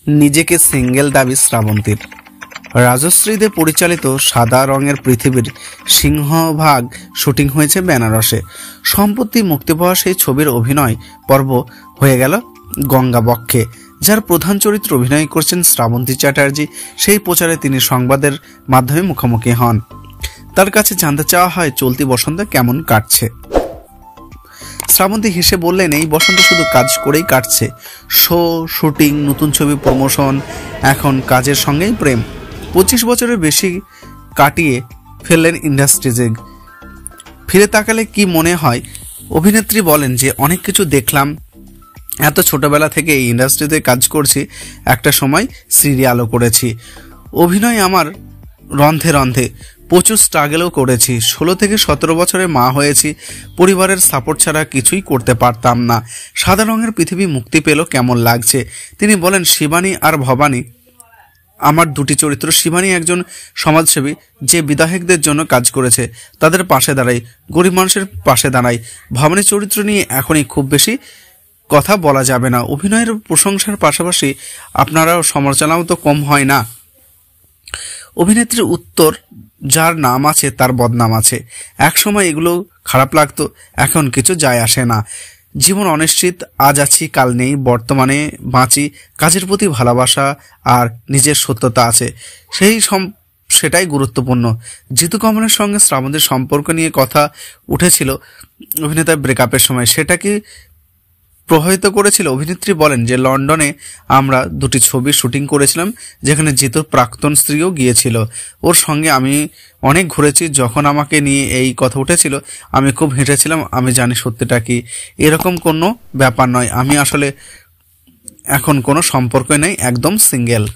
নিজেকে সিঙ্গেল দাবি শ্রাবন্তীর। রাজশ্রী দে পরিচালিত সাদা রঙের পৃথিবীর সিংহভাগ শুটিং হয়েছে বেনারসে। সম্প্রতি মুক্তি পাওয়া সেই ছবির অভিনয় পর্ব হয়ে গেল গঙ্গাবক্ষে, যার প্রধান চরিত্রে অভিনয় করছেন শ্রাবন্তী চ্যাটার্জি। সেই প্রচারে তিনি সংবাদের মাধ্যমে মুখোমুখি হন। তার কাছে জানতে চাওয়া হয় চলতি বসন্ত কেমন কাটছে। শ্রাবন্তী হেসে বললেন, এই বসন্ত শুধু কাজ করেই কাটছে। শো, শুটিং, নতুন ছবি প্রমোশন, এখন কাজের সঙ্গেই প্রেম। 25 বছরের বেশি কাটিয়ে ফেললেন ইন্ডাস্ট্রিজে। ফিরে তাকালে কি মনে হয়? অভিনেত্রী বলেন যে অনেক কিছু দেখলাম, এত ছোটবেলা থেকে এই ইন্ডাস্ট্রিতে কাজ করছি, একটা সময় সিরিয়ালও করেছি। অভিনয় আমার রন্ধে রন্ধে, প্রচুর স্ট্রাগলও করেছি। 16 থেকে 17 বছরে মা হয়েছি। পরিবারের সাপোর্ট ছাড়া কিছুই করতে পারতাম না। সাদা রঙের পৃথিবী মুক্তি পেল, কেমন লাগছে? তিনি বলেন, শিবানী আর ভবানী আমার দুটি চরিত্র। শিবানী একজন সমাজসেবী যে বিধায়কদের জন্য কাজ করেছে, তাদের পাশে দাঁড়াই, গরিব মানুষের পাশে দাঁড়াই। ভবানী চরিত্র নিয়ে এখনই খুব বেশি কথা বলা যাবে না। অভিনয়ের প্রশংসার পাশাপাশি আপনারাও সমালোচনাও তো কম হয় না। অভিনেত্রীর উত্তর, যার নাম আছে তার বদনাম আছে। একসময় এগুলো খারাপ লাগতো, এখন কিছু যায় আসে না। জীবন অনিশ্চিত, আজ আছি কাল নেই, বর্তমানে বাঁচি। কাজের প্রতি ভালোবাসা আর নিজের সত্যতা আছে, সেটাই গুরুত্বপূর্ণ। জিতু কমলের সঙ্গে শ্রাবন্তীর সম্পর্ক নিয়ে কথা উঠেছিল অভিনেতার ব্রেকআপের সময়। সেটাকে প্রভাবিত করেছিল? অভিনেত্রী বলেন যে লন্ডনে আমরা দুটি ছবির শুটিং করেছিলাম, যেখানে জিতুর প্রাক্তন স্ত্রীও গিয়েছিল। ওর সঙ্গে আমি অনেক ঘুরেছি। যখন আমাকে নিয়ে এই কথা উঠেছিল, আমি খুব হেঁটেছিলাম। আমি জানি সত্যিটা কি। এরকম কোনো ব্যাপার নয়। আমি আসলে এখন কোনো সম্পর্ক নেই, একদম সিঙ্গেল।